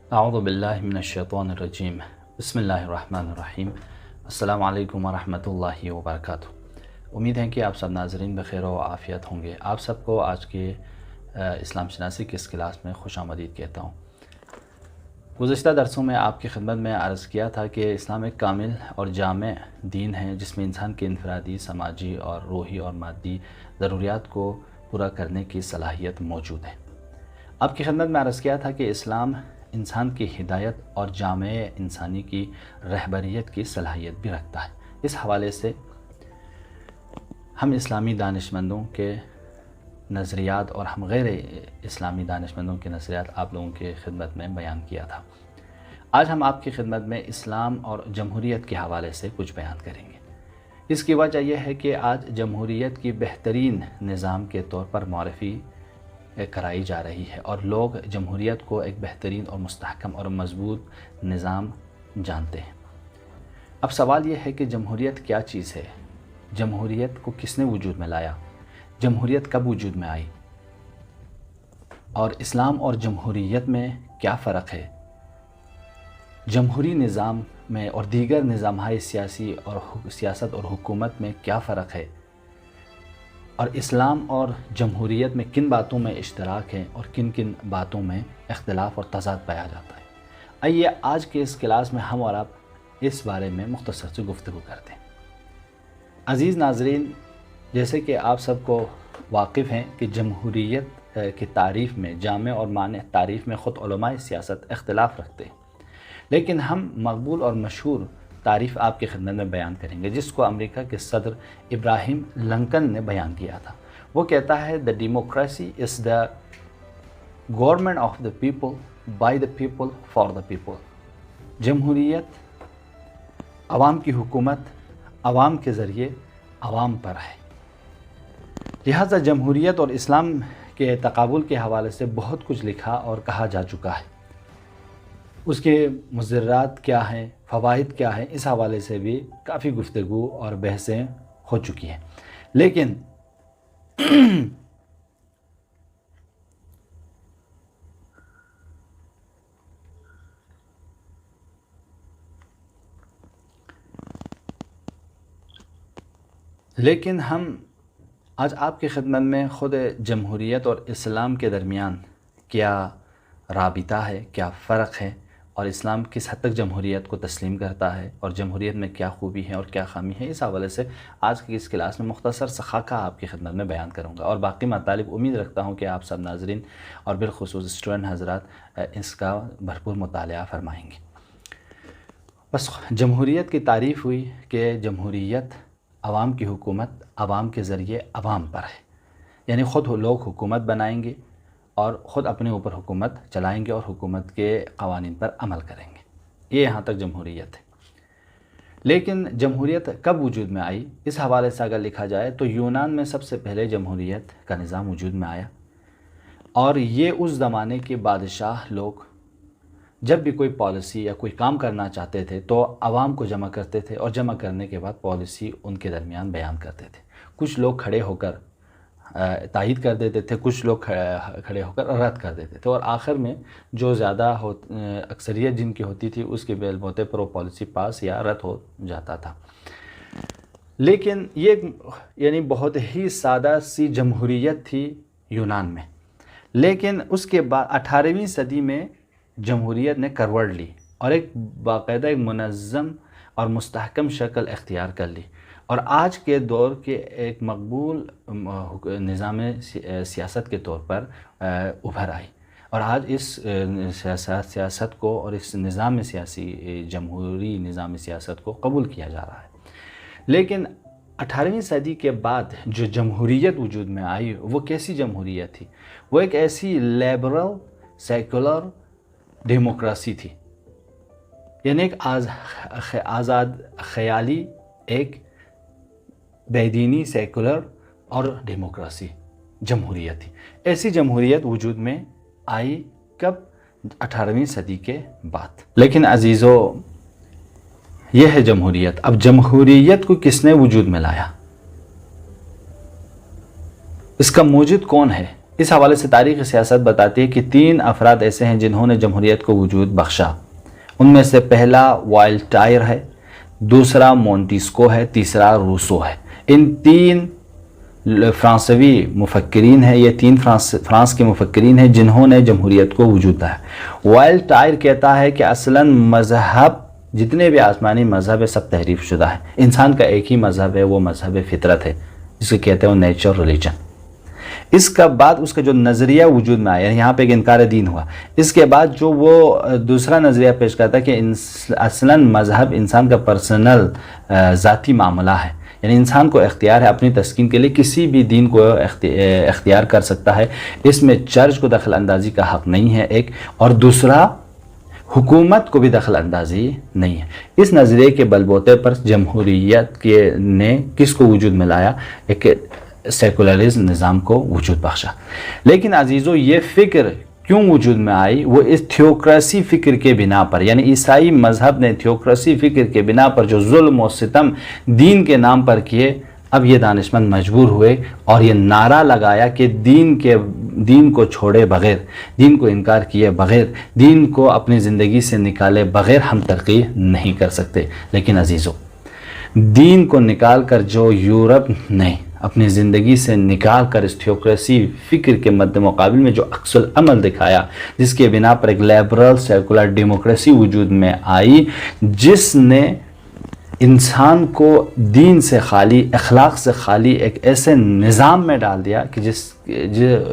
اعوذ باللہ من الشیطان الرجیم بسم اللہ الرحمن الرحیم السلام علیکم ورحمۃ اللہ وبرکاتہ۔ امید ہے کہ آپ سب ناظرین بخیر و عافیت ہوں گے۔ آپ سب کو آج کے اسلام شناسی کی اس کلاس میں خوش آمدید کہتا ہوں۔ گزشتہ درسوں میں آپ کی خدمت میں عرض کیا تھا کہ اسلام ایک کامل اور جامع دین ہے جس میں انسان کے انفرادی، سماجی اور روحی اور مادی ضروریات کو پورا کرنے کی صلاحیت موجود ہے۔ آپ کی خدمت میں عرض کیا تھا کہ اسلام انسان کی ہدایت اور جامع انسانی کی رہبریت کی صلاحیت بھی رکھتا ہے۔ اس حوالے سے ہم اسلامی دانشمندوں کے نظریات اور ہم غیر اسلامی دانشمندوں کے نظریات آپ لوگوں کی خدمت میں بیان کیا تھا۔ آج ہم آپ کی خدمت میں اسلام اور جمہوریت کے حوالے سے کچھ بیان کریں گے۔ اس کی وجہ یہ ہے کہ آج جمہوریت کی بہترین نظام کے طور پر معرفی کرائی جا رہی ہے اور لوگ جمہوریت کو ایک بہترین اور مستحکم اور مضبوط نظام جانتے ہیں۔ اب سوال یہ ہے کہ جمہوریت کیا چیز ہے؟ جمہوریت کو کس نے وجود میں لایا؟ جمہوریت کب وجود میں آئی؟ اور اسلام اور جمہوریت میں کیا فرق ہے؟ جمہوری نظام میں اور دیگر نظامهای سیاسی اور سیاست اور حکومت میں کیا فرق ہے؟ اور اسلام اور جمہوریت میں کن باتوں میں اشتراک ہے اور کن کن باتوں میں اختلاف اور تضاد پایا جاتا ہے؟ آئیے آج کے اس کلاس میں ہم اور آپ اس بارے میں مختصر سے گفتگو کرتے ہیں۔ عزیز ناظرین، جیسے کہ آپ سب کو واقف ہیں کہ جمہوریت کی تعریف میں، جامع اور مانع تعریف میں خود علماء سیاست اختلاف رکھتے ہیں، لیکن ہم مقبول اور مشہور تعریف آپ کی خدمت میں بیان کریں گے جس کو امریکہ کے صدر ابراہیم لنکن نے بیان کیا تھا۔ وہ کہتا ہے "The democracy is the government of the people, by the people, for the people"۔ جمہوریت عوام کی حکومت عوام کے ذریعے عوام پر ہے۔ لہٰذا جمہوریت اور اسلام کے تقابل کے حوالے سے بہت کچھ لکھا اور کہا جا چکا ہے۔ اس کے مضرات کیا ہیں، فوائد کیا ہیں، اس حوالے سے بھی کافی گفتگو اور بحثیں ہو چکی ہیں، لیکن ہم آج آپ کی خدمت میں خود جمہوریت اور اسلام کے درمیان کیا رابطہ ہے، کیا فرق ہے، اور اسلام کس حد تک جمہوریت کو تسلیم کرتا ہے اور جمہوریت میں کیا خوبی ہے اور کیا خامی ہے، اس حوالے سے آج کی اس کلاس میں مختصر سا خاکہ آپ کی خدمت میں بیان کروں گا، اور باقی مطالب امید رکھتا ہوں کہ آپ سب ناظرین اور بالخصوص اسٹوڈنٹ حضرات اس کا بھرپور مطالعہ فرمائیں گے۔ بس جمہوریت کی تعریف ہوئی کہ جمہوریت عوام کی حکومت عوام کے ذریعے عوام پر ہے، یعنی خود لوگ حکومت بنائیں گے اور خود اپنے اوپر حکومت چلائیں گے اور حکومت کے قوانین پر عمل کریں گے۔ یہ یہاں تک جمہوریت ہے۔ لیکن جمہوریت کب وجود میں آئی؟ اس حوالے سے اگر لکھا جائے تو یونان میں سب سے پہلے جمہوریت کا نظام وجود میں آیا، اور یہ اس زمانے کے بادشاہ لوگ جب بھی کوئی پالیسی یا کوئی کام کرنا چاہتے تھے تو عوام کو جمع کرتے تھے، اور جمع کرنے کے بعد پالیسی ان کے درمیان بیان کرتے تھے۔ کچھ لوگ کھڑے ہو کر تائید کر دیتے تھے، کچھ لوگ کھڑے ہو کر رد کر دیتے تھے، اور آخر میں جو زیادہ اکثریت جن کی ہوتی تھی اس کے بیل بوتے پر وہ پالیسی پاس یا رد ہو جاتا تھا۔ لیکن یہ یعنی بہت ہی سادہ سی جمہوریت تھی یونان میں، لیکن اس کے بعد 18ویں صدی میں جمہوریت نے کروٹ لی اور ایک باقاعدہ ایک منظم اور مستحکم شکل اختیار کر لی، اور آج کے دور کے ایک مقبول نظام سیاست کے طور پر ابھر آئی، اور آج اس سیاست کو اور اس نظام سیاسی جمہوری نظام سیاست کو قبول کیا جا رہا ہے۔ لیکن 18ویں صدی کے بعد جو جمہوریت وجود میں آئی وہ کیسی جمہوریت تھی؟ وہ ایک ایسی لیبرل سیکولر ڈیموکریسی تھی، یعنی ایک آزاد خیالی، ایک بے دینی سیکولر اور ڈیموکریسی جمہوریت تھی۔ ایسی جمہوریت وجود میں آئی کب؟ 18ویں صدی کے بعد۔ لیکن عزیزو، یہ ہے جمہوریت۔ اب جمہوریت کو کس نے وجود میں لایا؟ اس کا موجد کون ہے؟ اس حوالے سے تاریخ سیاست بتاتی ہے کہ 3 افراد ایسے ہیں جنہوں نے جمہوریت کو وجود بخشا. ان میں سے پہلا والٹائر ہے، دوسرا مونٹیسکو ہے، تیسرا روسو ہے. ان 3 فرانسوی مفکرین ہیں، یہ 3 فرانس کے مفکرین ہیں جنہوں نے جمہوریت کو وجود دیا. والٹائر کہتا ہے کہ اصلاً مذہب، جتنے بھی آسمانی مذہب ہے سب تحریف شدہ ہے. انسان کا ایک ہی مذہب ہے، وہ مذہب فطرت ہے، جسے کہتے ہیں وہ نیچر ریلیجن. اس کا بعد اس کا جو نظریہ وجود میں آیا، یہاں پہ ایک انکار دین ہوا. اس کے بعد جو وہ دوسرا نظریہ پیش کرتا ہے کہ اصلاً مذہب انسان کا پرسنل ذاتی معاملہ ہے، یعنی انسان کو اختیار ہے اپنی تسکین کے لیے کسی بھی دین کو اختیار کر سکتا ہے، اس میں چرچ کو دخل اندازی کا حق نہیں ہے ایک، اور دوسرا حکومت کو بھی دخل اندازی نہیں ہے. اس نظریے کے بلبوتے پر جمہوریت نے کس کو وجود میں لایا؟ ایک سیکولرزم نظام کو وجود بخشا. لیکن عزیزو یہ فکر کیوں وجود میں آئی؟ وہ اس تھیوکریسی فکر کے بنا پر، یعنی عیسائی مذہب نے تھیوکریسی فکر کے بنا پر جو ظلم و ستم دین کے نام پر کیے، اب یہ دانشمند مجبور ہوئے اور یہ نعرہ لگایا کہ دین کو چھوڑے بغیر، دین کو انکار کیے بغیر، دین کو اپنی زندگی سے نکالے بغیر ہم ترقی نہیں کر سکتے. لیکن عزیزو، دین کو نکال کر جو یورپ نے اپنی زندگی سے نکال کر اس تھیوکریسی فکر کے مد مقابل میں جو عکس العمل دکھایا، جس کے بنا پر ایک لیبرل سیکولر ڈیموکریسی وجود میں آئی، جس نے انسان کو دین سے خالی، اخلاق سے خالی ایک ایسے نظام میں ڈال دیا کہ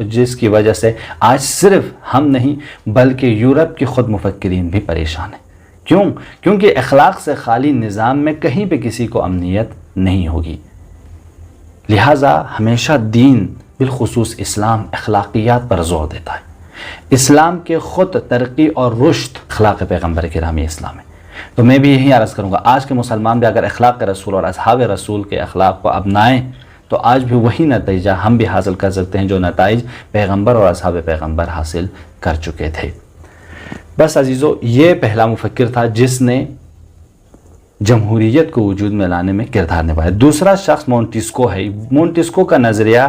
جس کی وجہ سے آج صرف ہم نہیں بلکہ یورپ کے خود مفکرین بھی پریشان ہیں. کیوں؟ کیونکہ اخلاق سے خالی نظام میں کہیں پہ کسی کو امنیت نہیں ہوگی. لہٰذا ہمیشہ دین، بالخصوص اسلام، اخلاقیات پر زور دیتا ہے. اسلام کے خود ترقی اور رشد اخلاق پیغمبر کرام اسلام ہے. تو میں بھی یہی عرض کروں گا، آج کے مسلمان بھی اگر اخلاق رسول اور اصحاب رسول کے اخلاق کو اپنائیں تو آج بھی وہی نتیجہ ہم بھی حاصل کر سکتے ہیں جو نتائج پیغمبر اور اصحاب پیغمبر حاصل کر چکے تھے. بس عزیزو، یہ پہلا مفکر تھا جس نے جمہوریت کو وجود میں لانے میں کردار نبھایا. دوسرا شخص مونٹیسکو ہے. مونٹیسکو کا نظریہ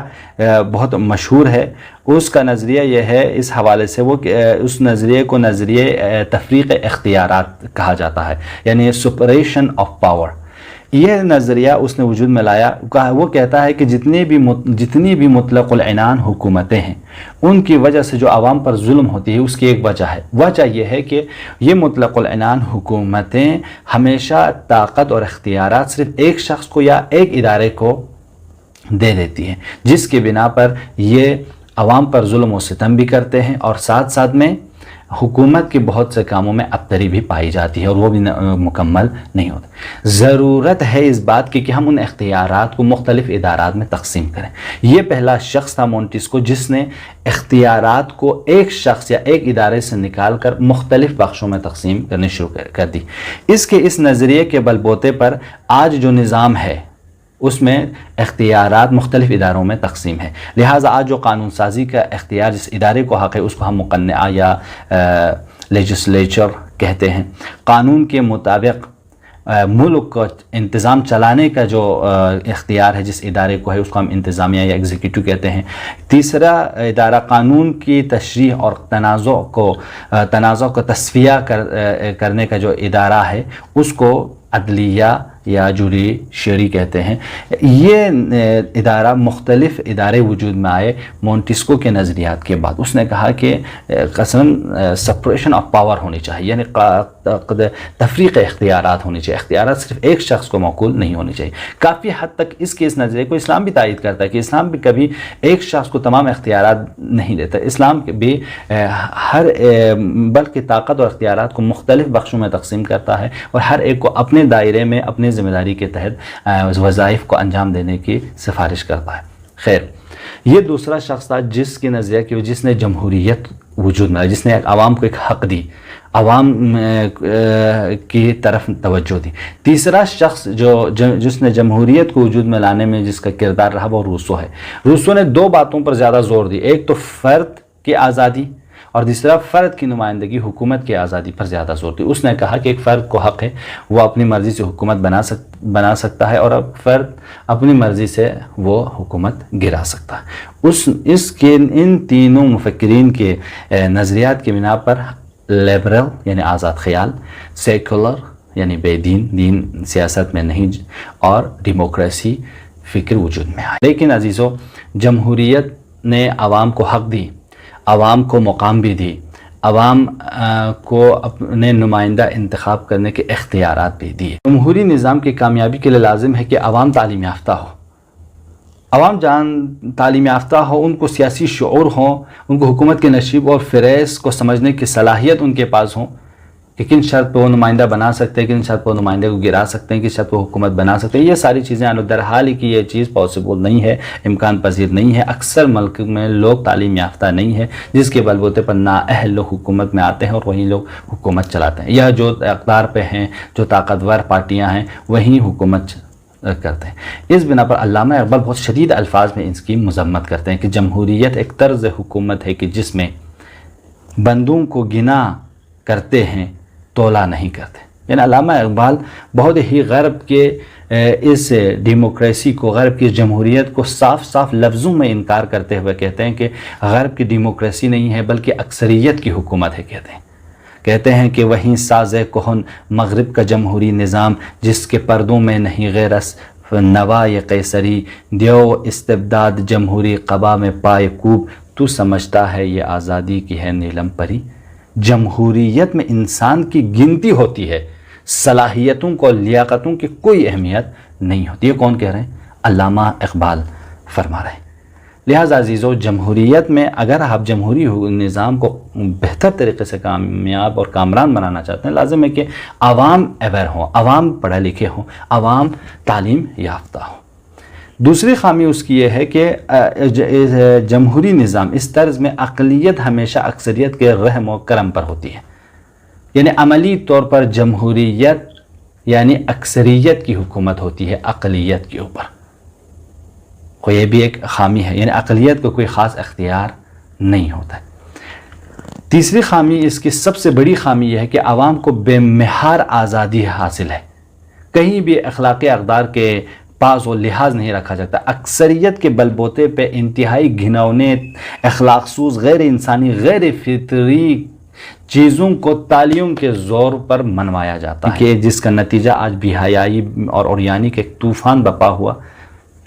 بہت مشہور ہے. اس کا نظریہ یہ ہے، اس حوالے سے وہ اس نظریے کو نظریے تفریق اختیارات کہا جاتا ہے، یعنی سپریشن آف پاور. یہ نظریہ اس نے وجود میں لایا. وہ کہتا ہے کہ جتنی بھی مطلق العنان حکومتیں ہیں، ان کی وجہ سے جو عوام پر ظلم ہوتی ہے اس کی ایک وجہ ہے. وجہ یہ ہے کہ یہ مطلق العنان حکومتیں ہمیشہ طاقت اور اختیارات صرف ایک شخص کو یا ایک ادارے کو دے دیتی ہیں، جس کی بنا پر یہ عوام پر ظلم و ستم بھی کرتے ہیں اور ساتھ ساتھ میں حکومت کے بہت سے کاموں میں ابتری بھی پائی جاتی ہے اور وہ بھی مکمل نہیں ہوتے. ضرورت ہے اس بات کی کہ ہم ان اختیارات کو مختلف ادارات میں تقسیم کریں. یہ پہلا شخص تھا مونٹیسکو جس نے اختیارات کو ایک شخص یا ایک ادارے سے نکال کر مختلف بخشوں میں تقسیم کرنی شروع کر دی. اس نظریے کے بلبوتے پر آج جو نظام ہے اس میں اختیارات مختلف اداروں میں تقسیم ہے. لہٰذا آج جو قانون سازی کا اختیار جس ادارے کو حق ہے اس کو ہم مقنعہ یا لیجسلیچر کہتے ہیں. قانون کے مطابق ملک کو انتظام چلانے کا جو اختیار ہے جس ادارے کو ہے اس کو ہم انتظامیہ یا ایگزیکٹو کہتے ہیں. تیسرا ادارہ قانون کی تشریح اور تنازع کو تصفیہ کرنے کا جو ادارہ ہے اس کو عدلیہ یا جوڈیشری کہتے ہیں. یہ ادارہ مختلف ادارے وجود میں آئے مونٹیسکو کے نظریات کے بعد. اس نے کہا کہ قسم سپریشن آف پاور ہونی چاہیے، یعنی تفریق اختیارات ہونی چاہیے. اختیارات صرف ایک شخص کو موکول نہیں ہونی چاہیے. کافی حد تک اس نظریے کو اسلام بھی تائید کرتا ہے کہ اسلام بھی کبھی ایک شخص کو تمام اختیارات نہیں دیتا. اسلام بھی بلکہ طاقت اور اختیارات کو مختلف بخشوں میں تقسیم کرتا ہے اور ہر ایک کو اپنے دائرے میں اپنے ذمہ داری کے تحت وظائف کو انجام دینے کی سفارش کرتا ہے. خیر، یہ دوسرا شخص تھا جس کی نظریہ کی جس نے جمہوریت وجود میں لائی، جس نے عوام کو ایک حق دی، عوام کی طرف توجہ دی. تیسرا شخص جس نے جمہوریت کو وجود میں لانے میں جس کا کردار رہا وہ روسو ہے. روسو نے 2 باتوں پر زیادہ زور دی. ایک تو فرد کی آزادی اور دوسرا فرد کی نمائندگی حکومت کی آزادی پر زیادہ زور دی۔ اس نے کہا کہ ایک فرد کو حق ہے وہ اپنی مرضی سے حکومت بنا سکتا ہے، اور فرد اپنی مرضی سے وہ حکومت گرا سکتا ہے۔ ان تینوں مفکرین کے نظریات کی بنا پر لیبرل یعنی آزاد خیال، سیکولر یعنی بے دین سیاست میں نہیں، اور ڈیموکریسی فکر وجود میں آئی۔ لیکن عزیزو، جمہوریت نے عوام کو حق دی، عوام کو مقام بھی دی، عوام کو اپنے نمائندہ انتخاب کرنے کے اختیارات بھی دیے۔ جمہوری نظام کی کامیابی کے لیے لازم ہے کہ عوام تعلیم یافتہ ہو، عوام تعلیم یافتہ ہو، ان کو سیاسی شعور ہو، ان کو حکومت کے نشیب اور فریض کو سمجھنے کی صلاحیت ان کے پاس ہو کہ کن شرط پہ وہ نمائندہ بنا سکتے ہیں، کن شرط پہ وہ نمائندے کو گرا سکتے ہیں، کن شرط پہ حکومت بنا سکتے ہیں۔ یہ ساری چیزیں در حال ہی کہ یہ چیز پاسبل نہیں ہے، امکان پذیر نہیں ہے۔ اکثر ملک میں لوگ تعلیم یافتہ نہیں ہے، جس کے بلبوتے پر نااہل لوگ حکومت میں آتے ہیں اور وہی لوگ حکومت چلاتے ہیں، یا جو اقتدار پہ ہیں، جو طاقتور پارٹیاں ہیں، وہی حکومت کرتے ہیں۔ اس بنا پر علامہ اقبال بہت شدید الفاظ میں اس کی مذمت کرتے ہیں کہ جمہوریت ایک طرز حکومت ہے کہ جس میں بندوں کو گنا کرتے ہیں، تولا نہیں کرتے۔ یعنی علامہ اقبال بہت ہی غرب کے اس ڈیموکریسی کو، غرب کی جمہوریت کو صاف صاف لفظوں میں انکار کرتے ہوئے کہتے ہیں کہ غرب کی ڈیموکریسی نہیں ہے بلکہ اکثریت کی حکومت ہے۔ کہتے ہیں کہ وہیں ساز کہن مغرب کا جمہوری نظام، جس کے پردوں میں نہیں غیرت نوائے قیصری، دیو استبداد جمہوری قبا میں پائے کوب، تو سمجھتا ہے یہ آزادی کی ہے نیلم پری۔ جمہوریت میں انسان کی گنتی ہوتی ہے، صلاحیتوں کو، لیاقتوں کی کوئی اہمیت نہیں ہوتی۔ یہ کون کہہ رہے ہیں؟ علامہ اقبال فرما رہے ہیں۔ لہٰذا عزیزو، جمہوریت میں اگر آپ جمہوری نظام کو بہتر طریقے سے کامیاب اور کامران بنانا چاہتے ہیں، لازم ہے کہ عوام اویئر ہوں، عوام پڑھے لکھے ہوں، عوام تعلیم یافتہ ہوں۔ دوسری خامی اس کی یہ ہے کہ جمہوری نظام اس طرز میں اقلیت ہمیشہ اکثریت کے رحم و کرم پر ہوتی ہے۔ یعنی عملی طور پر جمہوریت یعنی اکثریت کی حکومت ہوتی ہے اقلیت کے اوپر، یہ بھی ایک خامی ہے، یعنی اقلیت کو کوئی خاص اختیار نہیں ہوتا ہے۔ تیسری خامی، اس کی سب سے بڑی خامی یہ ہے کہ عوام کو بے مہار آزادی حاصل ہے، کہیں بھی اخلاقی اقدار کے پاس و لحاظ نہیں رکھا جاتا۔ اکثریت کے بلبوتے پہ انتہائی گھنونے، اخلاق سوز، غیر انسانی، غیر فطری چیزوں کو تالیوں کے زور پر منوایا جاتا ہے، کہ جس کا نتیجہ آج بے حیائی اور عریانی کے ایک طوفان بپا ہوا،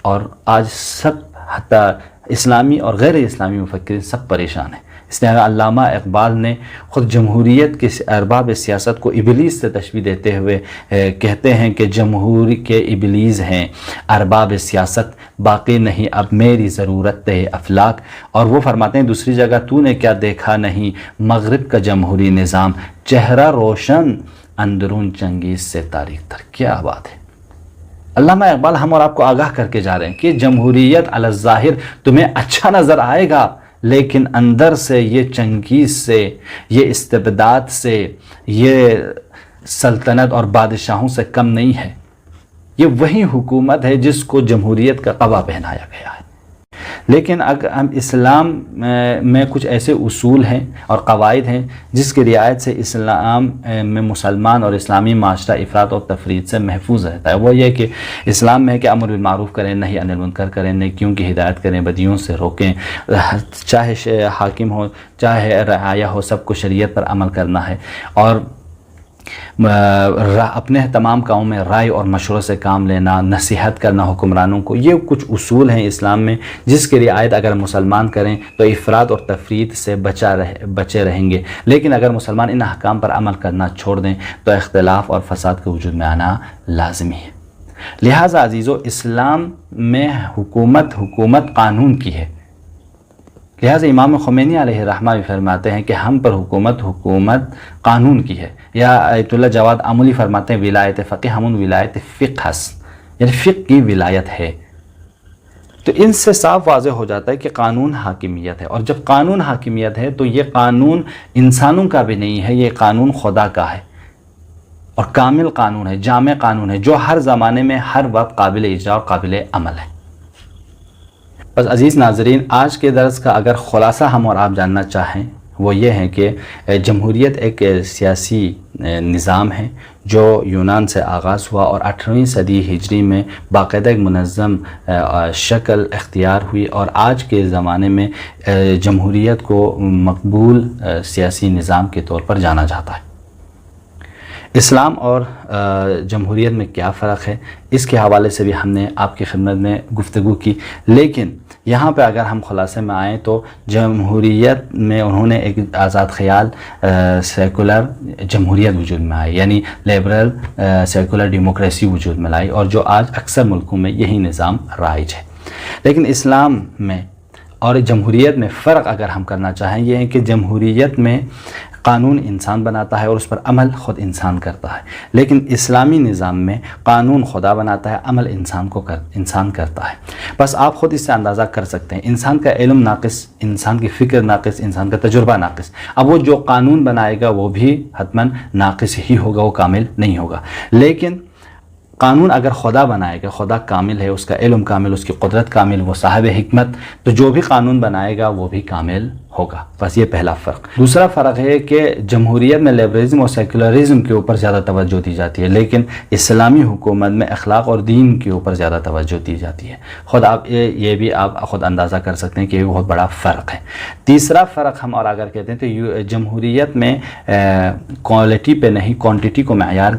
اور آج سب حتیٰ اسلامی اور غیر اسلامی مفکرین سب پریشان ہیں۔ اس لیے علامہ اقبال نے خود جمہوریت کے ارباب سیاست کو ابلیس سے تشبیہ دیتے ہوئے کہتے ہیں کہ جمہوری کے ابلیس ہیں ارباب سیاست، باقی نہیں اب میری ضرورت ہے افلاک۔ اور وہ فرماتے ہیں دوسری جگہ، تو نے کیا دیکھا نہیں مغرب کا جمہوری نظام، چہرہ روشن اندرون چنگیز سے تاریخ تر۔ کیا بات ہے! علامہ اقبال ہم اور آپ کو آگاہ کر کے جا رہے ہیں کہ جمہوریت علی الظاہر تمہیں اچھا نظر آئے گا، لیکن اندر سے یہ چنگیز سے، یہ استبداد سے، یہ سلطنت اور بادشاہوں سے کم نہیں ہے۔ یہ وہی حکومت ہے جس کو جمہوریت کا قبا پہنایا گیا ہے۔ لیکن اگر ہم اسلام میں کچھ ایسے اصول ہیں اور قواعد ہیں جس کی رعایت سے اسلام میں مسلمان اور اسلامی معاشرہ افراط اور تفریط سے محفوظ رہتا ہے، وہ یہ کہ اسلام میں ہے کہ امر بالمعروف کریں، نہی عن المنکر کریں، نیکیوں کی ہدایت کریں، بدیوں سے روکیں، چاہے حاکم ہو چاہے رعایا ہو، سب کو شریعت پر عمل کرنا ہے، اور اپنے تمام کاموں میں رائے اور مشورے سے کام لینا، نصیحت کرنا حکمرانوں کو۔ یہ کچھ اصول ہیں اسلام میں جس کی رعایت اگر مسلمان کریں تو افراط اور تفریط سے بچے رہیں گے، لیکن اگر مسلمان ان احکام پر عمل کرنا چھوڑ دیں تو اختلاف اور فساد کے وجود میں آنا لازمی ہے۔ لہٰذا عزیزو، اسلام میں حکومت قانون کی ہے، لہٰذا امام خمینی علیہ الرحمہ بھی فرماتے ہیں کہ ہم پر حکومت قانون کی ہے، یا آیت اللہ جواد عملی فرماتے ہیں ولایت فقہ ہمون ولایت فقہ، یعنی فقہ کی ولایت ہے۔ تو ان سے صاف واضح ہو جاتا ہے کہ قانون حاکمیت ہے، اور جب قانون حاکمیت ہے تو یہ قانون انسانوں کا بھی نہیں ہے، یہ قانون خدا کا ہے، اور کامل قانون ہے، جامع قانون ہے، جو ہر زمانے میں ہر وقت قابل اجرا اور قابل عمل ہے۔ بس عزیز ناظرین، آج کے درس کا اگر خلاصہ ہم اور آپ جاننا چاہیں، وہ یہ ہیں کہ جمہوریت ایک سیاسی نظام ہے جو یونان سے آغاز ہوا اور 18ویں صدی ہجری میں باقاعدہ ایک منظم شکل اختیار ہوئی، اور آج کے زمانے میں جمہوریت کو مقبول سیاسی نظام کے طور پر جانا جاتا ہے۔ اسلام اور جمہوریت میں کیا فرق ہے، اس کے حوالے سے بھی ہم نے آپ کی خدمت میں گفتگو کی، لیکن یہاں پہ اگر ہم خلاصے میں آئیں تو جمہوریت میں انہوں نے ایک آزاد خیال سیکولر جمہوریت وجود میں آئی، یعنی لیبرل سیکولر ڈیموکریسی وجود میں لائی، اور جو آج اکثر ملکوں میں یہی نظام رائج ہے۔ لیکن اسلام میں اور جمہوریت میں فرق اگر ہم کرنا چاہیں یہ ہے کہ جمہوریت میں قانون انسان بناتا ہے اور اس پر عمل خود انسان کرتا ہے، لیکن اسلامی نظام میں قانون خدا بناتا ہے، عمل انسان کرتا ہے۔ بس آپ خود اس سے اندازہ کر سکتے ہیں، انسان کا علم ناقص، انسان کی فکر ناقص، انسان کا تجربہ ناقص، اب وہ جو قانون بنائے گا وہ بھی حتماً ناقص ہی ہوگا، وہ کامل نہیں ہوگا۔ لیکن قانون اگر خدا بنائے گا، خدا کامل ہے، اس کا علم کامل، اس کی قدرت کامل، وہ صاحب حکمت، تو جو بھی قانون بنائے گا وہ بھی کامل ہوگا۔ بس یہ پہلا فرق۔ دوسرا فرق ہے کہ جمہوریت میں لیبرلزم اور سیکولرزم کے اوپر زیادہ توجہ دی جاتی ہے، لیکن اسلامی حکومت میں اخلاق اور دین کے اوپر زیادہ توجہ دی جاتی ہے۔ خود آپ یہ بھی آپ خود اندازہ کر سکتے ہیں کہ یہ بہت بڑا فرق ہے۔ تیسرا فرق ہم اور اگر کہتے ہیں تو جمہوریت میں کوالٹی پہ نہیں کوانٹٹی کو معیار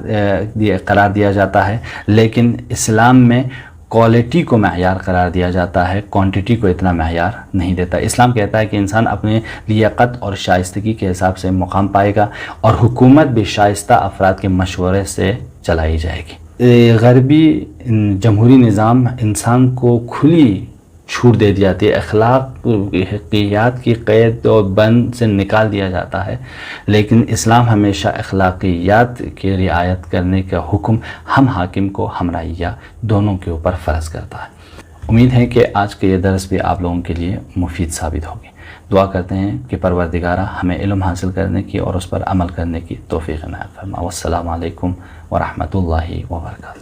قرار دیا جاتا ہے، لیکن اسلام میں کوالٹی کو معیار قرار دیا جاتا ہے، کوانٹٹی کو اتنا معیار نہیں دیتا۔ اسلام کہتا ہے کہ انسان اپنے لیاقت اور شائستگی کے حساب سے مقام پائے گا، اور حکومت بھی شائستہ افراد کے مشورے سے چلائی جائے گی۔ غربی جمہوری نظام انسان کو کھلی چھوٹ دے دی جاتی ہے، اخلاقیات کی قید و بند سے نکال دیا جاتا ہے، لیکن اسلام ہمیشہ اخلاقیات کی رعایت کرنے کا حکم ہم حاکم کو ہم رعیہ دونوں کے اوپر فرض کرتا ہے۔ امید ہے کہ آج کے یہ درس بھی آپ لوگوں کے لیے مفید ثابت ہوگی۔ دعا کرتے ہیں کہ پروردگارہ ہمیں علم حاصل کرنے کی اور اس پر عمل کرنے کی توفیق عنایت فرما۔ والسلام علیکم ورحمۃ اللہ وبرکاتہ۔